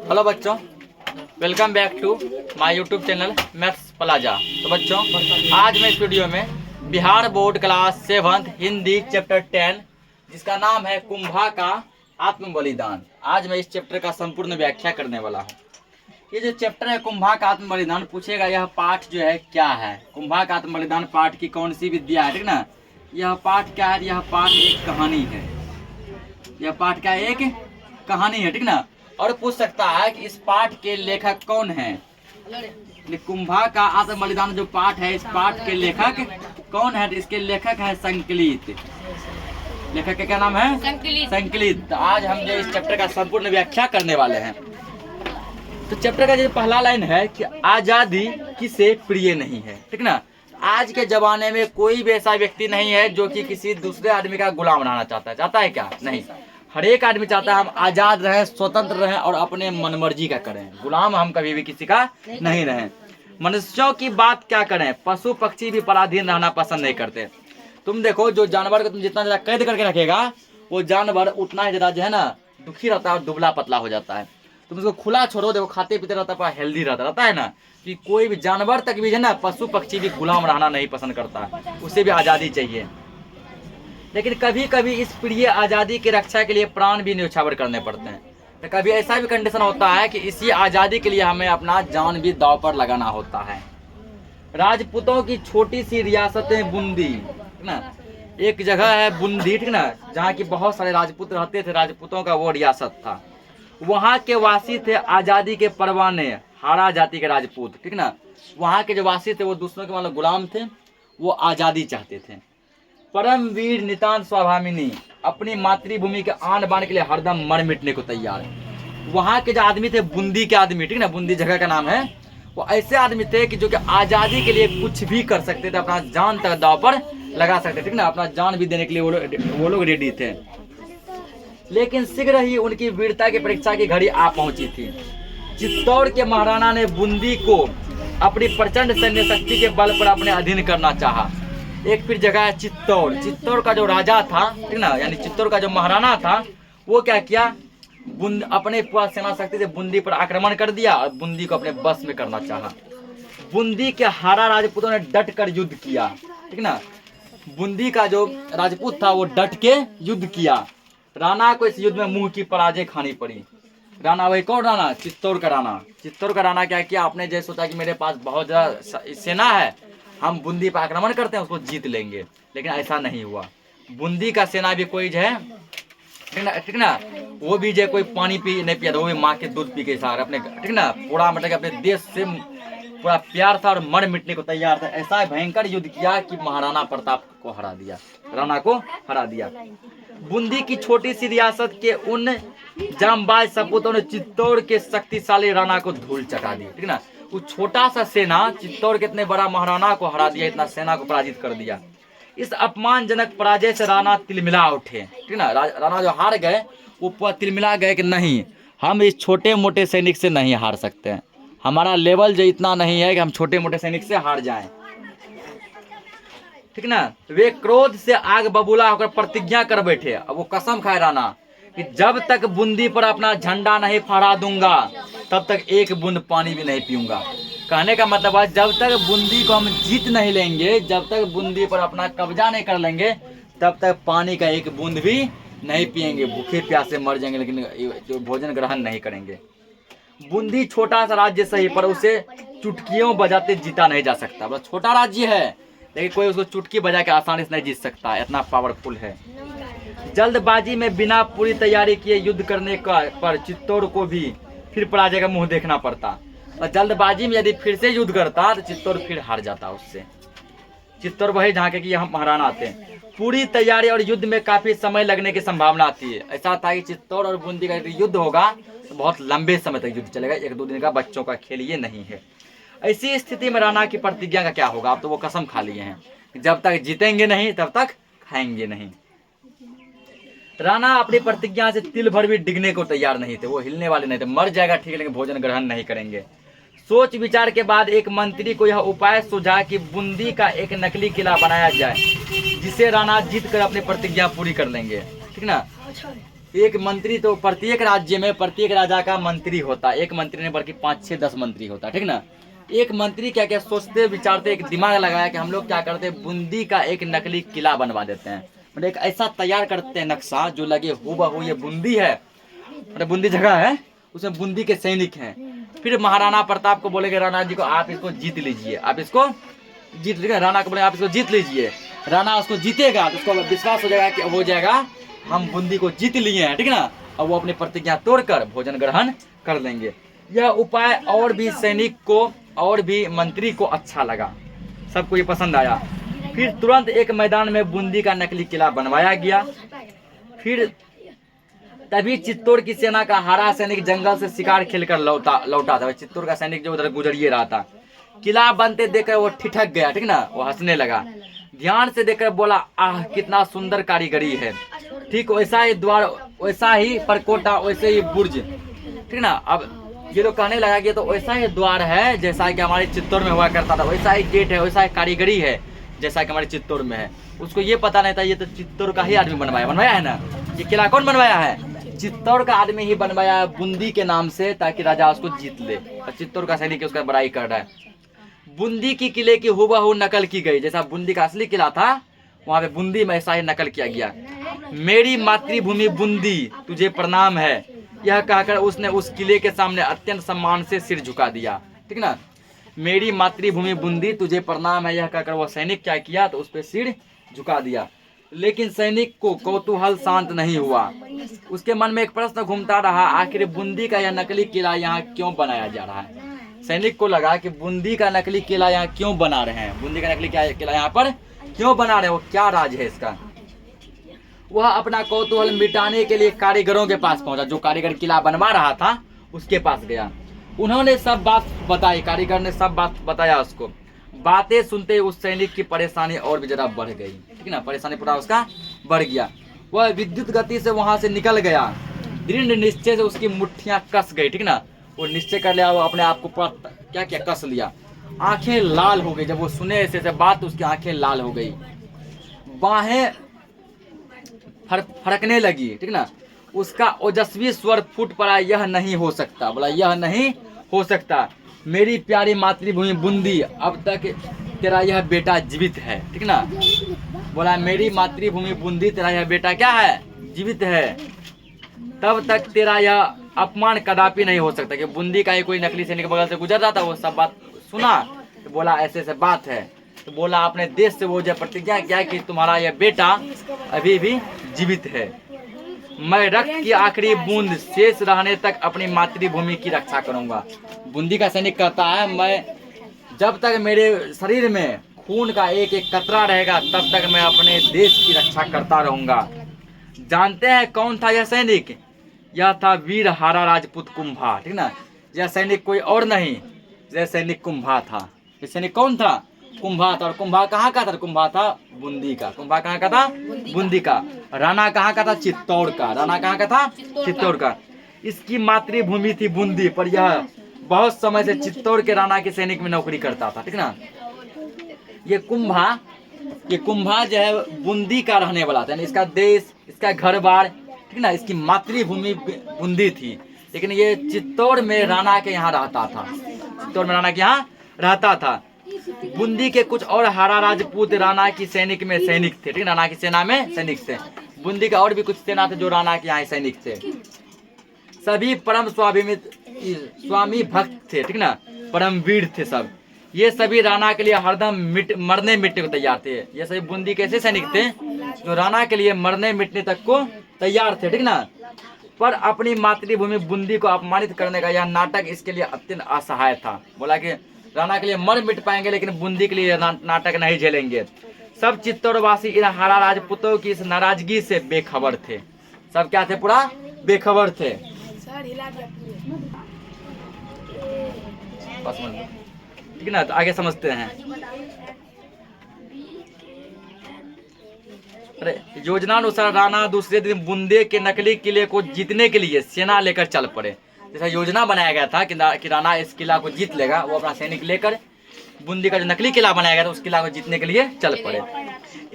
Hello बच्चों, welcome back to my YouTube channel Maths Plaza. तो बच्चों, आज मैं इस वीडियो में Bihar board class 7 Hindi chapter 10 जिसका नाम है कुंभा का आत्म बलिदान, आज मैं इस चैप्टर का संपूर्ण व्याख्या करने वाला हूँ। ये जो चैप्टर है कुंभा का आत्म बलिदान, पूछेगा यह पाठ जो है क्या है। कुंभा का आत्म बलिदान पाठ की कौन सी विद्या है, ठीक ना। यह पाठ क्या है? यह पाठ एक कहानी है। यह पाठ का एक कहानी है, ठीक ना। और पूछ सकता है कि इस पाठ के लेखक कौन है। कुंभा का आत्म बलिदान जो पाठ है, इस पाठ के लेखक कौन है? तो इसके लेखक है संकलित। लेखक का क्या नाम है? संकलित। तो आज हम जो इस चैप्टर का संपूर्ण व्याख्या करने वाले हैं। तो चैप्टर का जो पहला लाइन है कि आजादी किसे प्रिय नहीं है, ठीक ना। आज के जमाने में कोई भी ऐसा व्यक्ति नहीं है जो कि किसी दूसरे आदमी का गुलाम बनाना चाहता है। चाहता है क्या? नहीं। हर एक आदमी चाहता है हम आजाद रहें, स्वतंत्र रहें और अपने मनमर्जी का करें। गुलाम हम कभी भी किसी का नहीं रहें। मनुष्यों की बात क्या करें, पशु पक्षी भी पराधीन रहना पसंद नहीं करते। तुम देखो, जो जानवर को तुम जितना ज्यादा कैद करके रखेगा, वो जानवर उतना ही ज्यादा जो है ना दुखी रहता है और दुबला पतला हो जाता है। तुम उसको खुला छोड़ो, देखो खाते पीते रहता है, हेल्दी रहता है ना। कि कोई भी जानवर तक भी है ना, पशु पक्षी भी गुलाम रहना नहीं पसंद करता, उसे भी आज़ादी चाहिए। लेकिन कभी कभी इस प्रिय आज़ादी की रक्षा के लिए प्राण भी न्यौछावर करने पड़ते हैं। तो कभी ऐसा भी कंडीशन होता है कि इसी आज़ादी के लिए हमें अपना जान भी दांव पर लगाना होता है। राजपूतों की छोटी सी रियासत है बूंदी, ठीक ना। एक जगह है बूंदी, ठीक ना, जहाँ की बहुत सारे राजपूत रहते थे। राजपूतों का वो रियासत था। वहाँ के वासी थे आज़ादी के परवाने, हाड़ा जाति के राजपूत, ठीक ना। वहाँ के जो वासी थे वो दूसरों के मतलब गुलाम थे, वो आज़ादी चाहते थे। परम वीर नितांत स्वाभिमानी, अपनी मातृभूमि के आन बान के लिए हरदम मर मिटने को तैयार। वहाँ के जो आदमी थे, बूंदी के आदमी, ठीक ना, बूंदी जगह का नाम है, वो ऐसे आदमी थे कि जो कि आज़ादी के लिए कुछ भी कर सकते थे, अपना जान तक दांव पर लगा सकते, ठीक ना। अपना जान भी देने के लिए वो लोग रेडी थे। लेकिन शीघ्र ही उनकी वीरता की परीक्षा की घड़ी आ पहुंची थी। चित्तौड़ के महाराणा ने बूंदी को अपनी प्रचंड सैन्य शक्ति के बल पर अपने अधीन करना चाहा। एक फिर जगह है चित्तौड़। चित्तौड़ का जो राजा था, ठीक ना, यानी चित्तौड़ का जो महाराणा था, वो क्या किया, अपने पूरा सेना शक्ति से बूंदी पर आक्रमण कर दिया और बूंदी को अपने बस में करना चाहा। बूंदी के हाड़ा राजपूतों ने डट कर युद्ध किया, ठीक ना। बूंदी का जो राजपूत था वो डट के युद्ध किया। राणा को इस युद्ध में मुंह की पराजय खानी पड़ी। राणा, वही कौन राणा? चित्तौड़ का राणा। चित्तौड़ का राणा क्या किया, आपने जैसे सोचा कि मेरे पास बहुत ज्यादा सेना है, हम बूंदी पर आक्रमण करते हैं, उसको जीत लेंगे। लेकिन ऐसा नहीं हुआ। बूंदी का सेना भी कोई जो है, ठीक ना, वो भी जो कोई पानी पी नहीं पिया था, वो भी माँ के दूध पी के सारे अपने, ठीक ना, पूरा मतलब अपने देश से पूरा प्यार था और मर मिटने को तैयार था। ऐसा भयंकर युद्ध किया कि महाराणा प्रताप को हरा दिया, राणा को हरा दिया। बूंदी की छोटी सी रियासत के उन जांबाज सपूतों ने चित्तौड़ के शक्तिशाली राणा को धूल चटा दी, ठीक ना। वो छोटा सा सेना चित्तौड़ के इतने बड़ा महाराणा को हरा दिया, इतना सेना को पराजित कर दिया। इस अपमानजनक पराजय से राणा तिलमिला उठे, ठीक ना। राणा जो हार गए वो पूरा तिलमिला गए कि नहीं, हम इस छोटे मोटे सैनिक से नहीं हार सकते हैं। हमारा लेवल जो इतना नहीं है कि हम छोटे मोटे सैनिक से हार जाएं, ठीक ना। वे क्रोध से आग बबूला होकर प्रतिज्ञा कर बैठे। अब वो कसम खाए राणा कि जब तक बूंदी पर अपना झंडा नहीं फहरा दूंगा, तब तक एक बूंद पानी भी नहीं पीऊंगा। कहने का मतलब है, जब तक बूंदी को हम जीत नहीं लेंगे, जब तक बूंदी पर अपना कब्जा नहीं कर लेंगे, तब तक पानी का एक बूंद भी नहीं पिएंगे। भूखे प्यासे मर जाएंगे, लेकिन जो भोजन ग्रहण नहीं करेंगे। बूंदी छोटा सा राज्य सही, पर उसे चुटकियों बजाते जीता नहीं जा सकता। बस छोटा राज्य है, लेकिन कोई उसको चुटकी बजा के आसानी से नहीं जीत सकता, इतना पावरफुल है। जल्दबाजी में बिना पूरी तैयारी किए युद्ध करने का पर चित्तौड़ को भी फिर पराजय का मुंह देखना पड़ता। और जल्दबाजी में यदि फिर से युद्ध करता तो चित्तौड़ फिर हार जाता उससे। चित्तौड़ वही जहाँ के कि यहाँ महाराणा थे। पूरी तैयारी और युद्ध में काफी समय लगने की संभावना थी। ऐसा था कि चित्तौड़ और बूंदी का युद्ध होगा तो बहुत लंबे समय तक युद्ध चलेगा, 1-2 दिन का बच्चों का खेल ये नहीं है। ऐसी स्थिति में राणा की प्रतिज्ञा का क्या होगा? अब तो वो कसम खा लिए हैं, जब तक जीतेंगे नहीं तब तक खाएंगे नहीं। राणा अपनी प्रतिज्ञा से तिल भर भी डिगने को तैयार नहीं थे। वो हिलने वाले नहीं थे। मर जाएगा ठीक है, लेकिन भोजन ग्रहण नहीं करेंगे। सोच विचार के बाद एक मंत्री को यह उपाय सुझा कि बूंदी का एक नकली किला बनाया जाए, जिसे राणा जीत कर अपनी प्रतिज्ञा पूरी कर लेंगे, ठीक ना। एक मंत्री तो प्रत्येक राज्य में प्रत्येक राजा का मंत्री होता है, एक मंत्री नहीं बल्कि 5, 6, 10 मंत्री होता है, ठीक ना। एक मंत्री क्या क्या सोचते विचारते एक दिमाग लगाया कि हम लोग क्या करते हैं, बूंदी का एक नकली किला बनवा देते हैं, मतलब एक ऐसा तैयार करते हैं नक्शा जो लगे हूबहू ये बूंदी है, मतलब बूंदी जगह है, उसमें बूंदी के सैनिक हैं। फिर महाराणा प्रताप को बोलेंगे राणा जी को आप इसको जीत लीजिए, आप इसको जीत लीजिए, राणा को बोले आप इसको जीत लीजिए। राणा उसको जीतेगा तो उसको विश्वास हो जाएगा कि हो जाएगा हम बूंदी को जीत लिए हैं, ठीक ना। और वो अपनी प्रतिज्ञा तोड़कर भोजन ग्रहण कर लेंगे। यह उपाय और भी सैनिक को और भी मंत्री को अच्छा लगा, सबको ये पसंद आया। फिर तुरंत एक मैदान में बूंदी का नकली किला बनवाया गया। फिर तभी चित्तौड़ की सेना का हारा सैनिक जंगल से शिकार खेलकर लौटा था। चित्तौड़ का सैनिक जो उधर गुजरिए रहा था, किला बनते देखकर वो ठिठक गया, ठीक ना, वो हंसने लगा। ध्यान से देखकर बोला आह कितना सुंदर कारीगरी है, ठीक वैसा ही द्वार, वैसा ही परकोटा, वैसे ही बुर्ज, ठीक ना। अब ये लोग कहने लगा कि तो वैसा ही द्वार है जैसा कि हमारे चित्तौड़ में हुआ करता था, वैसा ही गेट है, वैसा ही कारीगरी है जैसा कि हमारे चित्तौड़ में है। उसको ये पता नहीं था ये तो चित्तौड़ का ही आदमी बनवाया है ना। ये किला कौन बनवाया है? चित्तौड़ का आदमी ही बनवाया बूंदी के नाम से, ताकि राजा उसको जीत ले। और चित्तौड़ का सैनिक उसका बड़ाई कर रहा है। बूंदी की किले की हूबहू नकल की गई, जैसा बूंदी का असली किला था वहाँ पे बूंदी में ऐसा ही नकल किया गया। मेरी मातृभूमि बूंदी तुझे प्रणाम है, यह कहकर उसने उस किले के सामने अत्यंत सम्मान से सिर झुका दिया, ठीक ना। मेरी मातृभूमि बूंदी तुझे प्रणाम है, यह कहकर वो सैनिक क्या किया तो उस पर सिर झुका दिया। लेकिन सैनिक को कौतूहल शांत नहीं हुआ। उसके मन में एक प्रश्न घूमता रहा, आखिर बूंदी का यह नकली किला यहाँ क्यों बनाया जा रहा है। सैनिक को लगा कि बूंदी का नकली किला यहाँ क्यों बना रहे हैं, बूंदी का नकली किला यहाँ पर क्यों बना रहे हैं, वो क्या राज है इसका। वह अपना कौतूहल मिटाने के लिए कारीगरों के पास पहुंचा, जो कारीगर किला बनवा रहा था उसके पास गया। उन्होंने सब बात बताई, कारीगर ने सब बात बताया उसको। बातें सुनते उस सैनिक की परेशानी और भी जरा बढ़ गई, ठीक ना, परेशानी पूरा उसका बढ़ गया। वह विद्युत गति से वहां से निकल गया, दृढ़ निश्चय से उसकी मुट्ठियां कस गई, ठीक ना, वो निश्चय कर लिया, वो अपने आप को पूरा क्या क्या कस लिया। आंखें लाल हो गई, जब वो सुने ऐसे बात उसकी आंखें लाल हो गई, बाहें फड़कने लगी, ठीक ना। उसका ओजस्वी स्वर फूट पड़ा, यह नहीं हो सकता, बोला यह नहीं हो सकता। मेरी प्यारी मातृभूमि बूंदी, अब तक तेरा यह बेटा जीवित है, ठीक ना। बोला मेरी मातृभूमि बूंदी तेरा यह बेटा क्या है, जीवित है, तब तक तेरा यह अपमान कदापि नहीं हो सकता। कि बूंदी का ही कोई नकली सैनिक बगल से गुजर रहा था, वो सब बात सुना तो बोला ऐसे ऐसे बात है। तो बोला अपने देश से वो जो प्रतिज्ञा किया कि तुम्हारा यह बेटा अभी भी जीवित है। मैं रक्त की आखिरी बूंद शेष रहने तक अपनी मातृभूमि की रक्षा करूंगा। बूंदी का सैनिक कहता है मैं जब तक मेरे शरीर में खून का एक एक कतरा रहेगा तब तक मैं अपने देश की रक्षा करता रहूंगा। जानते हैं कौन था यह सैनिक? यह था वीर हारा राजपूत कुंभा, ठीक ना। यह सैनिक कोई और नहीं, यह सैनिक कुंभा था। यह सैनिक कौन था? कुंभा था। और कुंभा कहाँ का था? कुंभा था बूंदी का। कुंभा कहाँ का था? बूंदी का। राणा कहाँ का था? चित्तौड़ का। राणा कहाँ का था? चित्तौड़ का। इसकी मातृभूमि थी बूंदी, पर यह बहुत समय से चित्तौड़ के राणा के सैनिक में नौकरी करता था, ठीक ना। ये कुंभा जो है बूंदी का रहने वाला था, इसका देश, इसका घर बार, ठीक ना, इसकी मातृभूमि बूंदी थी। लेकिन ये चित्तौड़ में राणा के यहाँ रहता था, चित्तौड़ में राणा के यहाँ रहता था। बूंदी के कुछ और हारा राजपूत राणा की सैनिक में सैनिक थे, ठीक, राणा की सेना में सैनिक थे। बूंदी का और भी कुछ सेना थे जो राणा के यहाँ सैनिक थे। सभी परम स्वामी भक्त थे, ठीक ना, परम वीर थे सब। ये सभी राणा के लिए हरदम मरने मिटने को तैयार थे। ये सभी बूंदी के ऐसे सैनिक थे जो राणा के लिए मरने मिटने तक को तैयार थे, ठीक ना। पर अपनी मातृभूमि बूंदी को अपमानित करने का यह नाटक इसके लिए अत्यंत असहाय था। बोला कि राणा के लिए मर मिट पाएंगे लेकिन बूंदी के लिए नाटक नहीं झेलेंगे। सब चित्तौड़वासी इन हारा राजपूतों की इस नाराजगी से बेखबर थे। सब क्या थे? पूरा बेखबर थे। ठीक ना, तो आगे समझते हैं। योजनानुसार राणा दूसरे दिन बूंदी के नकली किले को जीतने के लिए सेना लेकर चल पड़े। जैसा योजना बनाया गया था कि राणा इस किला को जीत लेगा, वो अपना सैनिक लेकर बूंदी का जो नकली किला बनाया गया था उस किला को जीतने के लिए चल पड़े।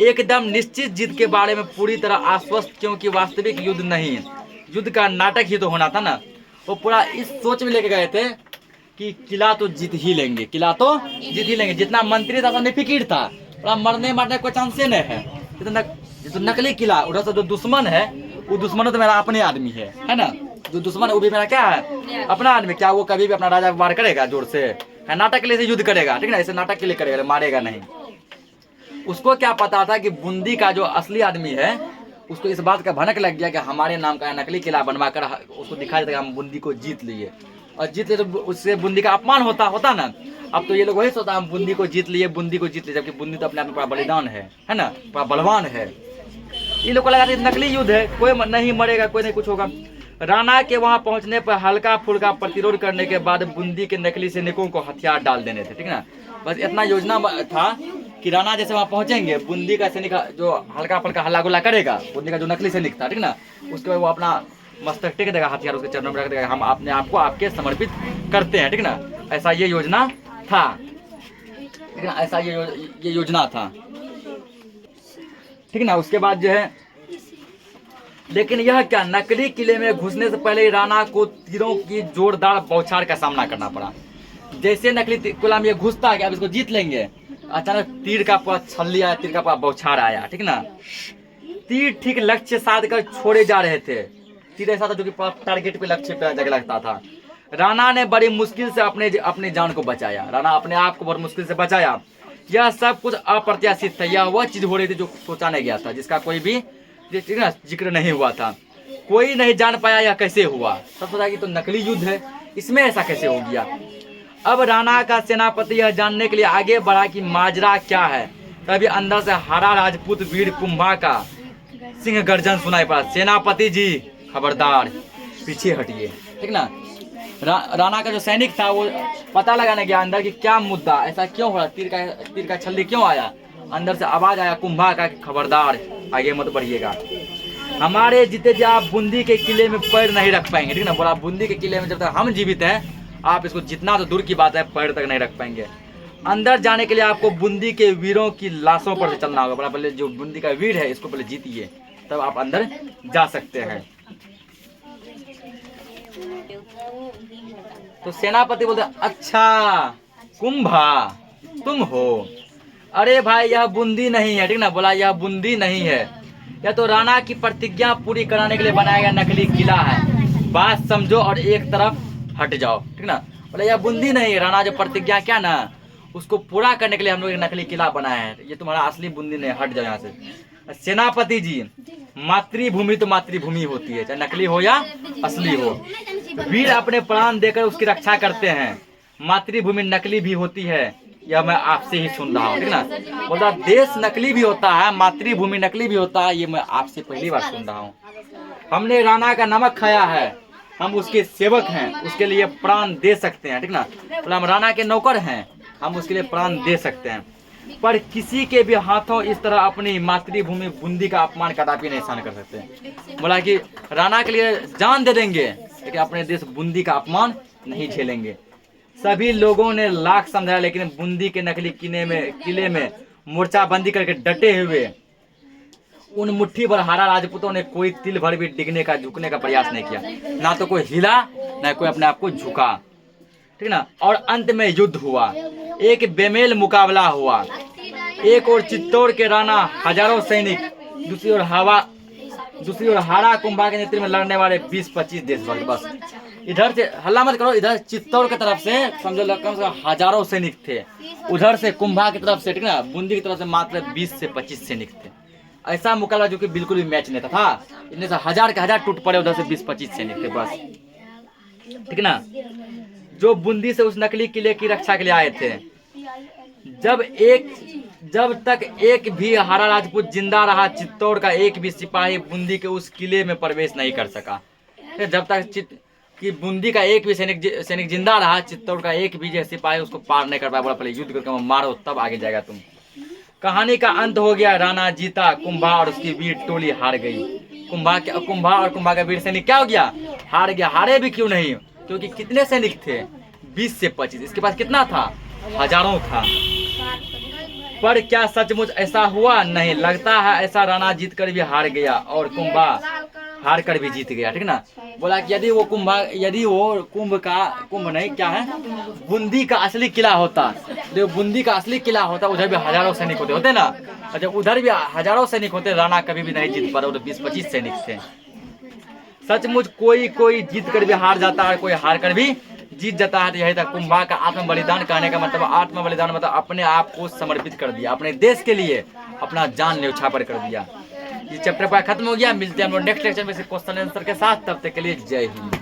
एकदम निश्चित जीत के बारे में पूरी तरह आश्वस्त, क्योंकि वास्तविक युद्ध नहीं युद्ध का नाटक ही तो होना था ना। वो पूरा इस सोच में लेके गए थे कि किला तो जीत ही लेंगे, किला तो जीत ही लेंगे। जितना मंत्री था सब निफिकीर था, पूरा मरने मारने का कोई चांस नहीं है। जो नकली किला, उधर से जो दुश्मन है वो दुश्मन तो मेरा अपने आदमी है ना। जो दुश्मन है वो भी मेरा क्या है, अपना आदमी। क्या वो कभी भी अपना राजा वार करेगा जोर से? है नाटक के लिए युद्ध करेगा, ठीक ना, ऐसे नाटक के लिए करेगा, मारेगा नहीं। उसको क्या पता था कि बूंदी का जो असली आदमी है उसको इस बात का भनक लग गया कि हमारे नाम का नकली किला बनवा कर उसको दिखा देगा हम बूंदी को जीत लिए, और जीत लिए तो उससे बूंदी का अपमान होता ना। अब तो ये लोग वही सोचता हम बूंदी को जीत लिए, बूंदी को जीत लिए, जबकि बूंदी तो अपने आप में बड़ा बलिदान है ना, बड़ा बलवान है। ये लोग को लगा नकली युद्ध है, कोई नहीं मरेगा, कोई नहीं कुछ होगा। राणा के वहां पहुंचने पर हल्का फुल्का प्रतिरोध करने के बाद बूंदी के नकली सैनिकों को हथियार डाल देने थे, ठीक ना। बस इतना योजना था कि राणा जैसे वहां पहुंचेंगे, बूंदी का सैनिक जो हल्का फुल्का हल्ला गुल्ला करेगा, बूंदी का जो नकली सैनिक था, ठीक ना, उसके बाद वो अपना मस्तक टेक देगा, हथियार उसके चरणों में रख देगा, हम अपने आप को आपके समर्पित करते हैं, ठीक ना। ऐसा ये योजना था, ठीक ना, ऐसा ये योजना था, ठीक ना। उसके बाद जो है, लेकिन यह क्या, नकली किले में घुसने से पहले राणा को तीरों की जोरदार बौछार का सामना करना पड़ा। जैसे नकली किला में घुसता कि अब इसको जीत लेंगे, अचानक तीर का पूरा छल्ली आया, तीर का पूरा बौछार आया, ठीक ना। तीर ठीक लक्ष्य साध कर छोड़े जा रहे थे। तीर ऐसा था जो कि टारगेट पे, लक्ष्य पे जगह लगता था। राणा ने बड़ी मुश्किल से अपने जान को बचाया, राणा अपने आप को बहुत मुश्किल से बचाया। यह सब कुछ अप्रत्याशित था, यह वह चीज हो रही थी जो सोचा नहीं गया था, जिसका कोई भी जिक्र नहीं हुआ था। कोई नहीं जान पाया यह कैसे हुआ। सब सोचा कि तो नकली युद्ध है, इसमें ऐसा कैसे हो गया। अब राणा का सेनापति यह जानने के लिए आगे बढ़ा कि माजरा क्या है। तभी अंदर से हरा राजपूत वीर कुंभा का सिंह गर्जन सुनाई पड़ा, सेनापति जी खबरदार पीछे हटिए, ठीक ना। राणा का जो सैनिक था वो पता लगाने गया अंदर कि क्या मुद्दा, ऐसा क्यों हो रहा, तीर का छल्ली क्यों आया। अंदर से आवाज आया कुंभा का, खबरदार आगे मत बढ़िएगा, हमारे जीते जी आप बूंदी के किले में पैर नहीं रख पाएंगे, ठीक ना। बोला बूंदी के किले में जब तक हम जीवित हैं आप इसको जितना तो दूर की बात है पैर तक नहीं रख पाएंगे। अंदर जाने के लिए आपको बूंदी के वीरों की लाशों पर से चलना होगा। बोला पहले जो बूंदी का वीर है इसको पहले जीतिए, तब आप अंदर जा सकते हैं। तो सेनापति बोलते अच्छा कुंभा तुम हो, अरे भाई यह बूंदी नहीं है, ठीक ना। बोला यह बूंदी नहीं है, यह तो राणा की प्रतिज्ञा पूरी कराने के लिए बनाया गया नकली किला है, बात समझो और एक तरफ हट जाओ, ठीक ना। बोला यह बूंदी नहीं है, राणा जो प्रतिज्ञा क्या ना उसको पूरा करने के लिए हम लोग एक नकली किला बनाया है, ये तुम्हारा असली बूंदी नहीं, हट जाओ यहाँ से। सेनापति जी मातृभूमि तो मातृभूमि होती है, चाहे नकली हो या असली हो। वीर अपने प्राण देकर उसकी रक्षा करते हैं, मातृभूमि नकली भी होती है, यह मैं आपसे ही सुन रहा हूँ, ठीक ना। बोला देश नकली भी होता है, मातृभूमि नकली भी होता है, ये मैं आपसे पहली बार सुन रहा हूँ। हमने राणा का नमक खाया है, हम उसके सेवक हैं, उसके लिए प्राण दे सकते हैं, ठीक ना। बोला हम राणा के नौकर हैं, हम उसके लिए प्राण दे सकते हैं, पर किसी के भी हाथों इस तरह अपनी मातृभूमि बूंदी का अपमान कदापि नहीं सहन कर सकते। बोला कि राणा के लिए जान दे देंगे लेकिन अपने देश बूंदी का अपमान नहीं झेलेंगे। सभी लोगों ने लाख समझाया लेकिन बूंदी के नकली किले में मोर्चाबंदी करके डटे हुए उन मुट्ठी भर हारा राजपूतों ने कोई तिल भर भी डिगने का झुकने का प्रयास नहीं किया, ना तो कोई हिला ना कोई अपने आप को झुका, ठीक ना। और अंत में युद्ध हुआ, एक बेमेल मुकाबला हुआ। एक और चित्तौड़ के राणा हजारों सैनिक, दूसरी ओर हारा कुंभा के नेतृत्व में लड़ने वाले 20-25 देशभक्त। बस इधर से हल्ला मत करो, इधर चित्तौड़ की तरफ से समझो कम से कम हजारों सैनिक थे, उधर से कुंभा की तरफ से, ठीक ना, बूंदी की तरफ से मात्र 20 से 25 सैनिक थे। ऐसा मुकाबला जो कि बिल्कुल भी मैच नहीं था। इतने से हजार के हजार टूट पड़े, उधर से 20-25 सैनिक थे बस, ठीक ना, जो बूंदी से उस नकली किले की रक्षा के लिए आए थे। जब तक एक भी हारा राजपूत जिंदा रहा, चित्तौड़ का एक भी सिपाही बूंदी के उस किले में प्रवेश नहीं कर सका। जब तक कि बूंदी का एक भी सैनिक जिंदा रहा, चित्तौड़ का एक भी सिपाही उसको पार नहीं कर पाया। बोला पहले युद्ध करके मारो तब आगे जाएगा तुम। कहानी का अंत हो गया, राणा जीता, कुंभा और उसकी वीर टोली हार गई। कुंभा और कुंभा का वीर सैनिक क्या हो गया, हार गया। हारे भी क्यों नहीं, क्योंकि कितने सैनिक थे, 20 से 25, इसके पास कितना था, हजारों था। पर क्या सचमुच ऐसा हुआ, नहीं लगता है ऐसा। राणा जीत कर भी हार गया और कुंभा हार कर भी जीत गया, ठीक ना। बोला कि यदि वो कुंभ नहीं क्या है, बूंदी का असली किला होता, जो बूंदी का असली किला होता उधर भी हजारों सैनिक होते ना, और जब उधर भी हजारों सैनिक होते राणा कभी भी नहीं जीत पा रहा, उधर 20-25 सैनिक थे। सचमुच कोई जीत कर भी हार जाता है, कोई हार कर भी जीत जाता है। तो यही था कुंभा का आत्म बलिदान। कहने का मतलब आत्म बलिदान मतलब अपने आप को समर्पित कर दिया, अपने देश के लिए अपना जान न्यौछावर कर दिया। ये चैप्टर पर खत्म हो गया। मिलते हैं हम लोग नेक्स्ट लेक्चर में से क्वेश्चन आंसर के साथ। तब तक के लिए जय हिंद।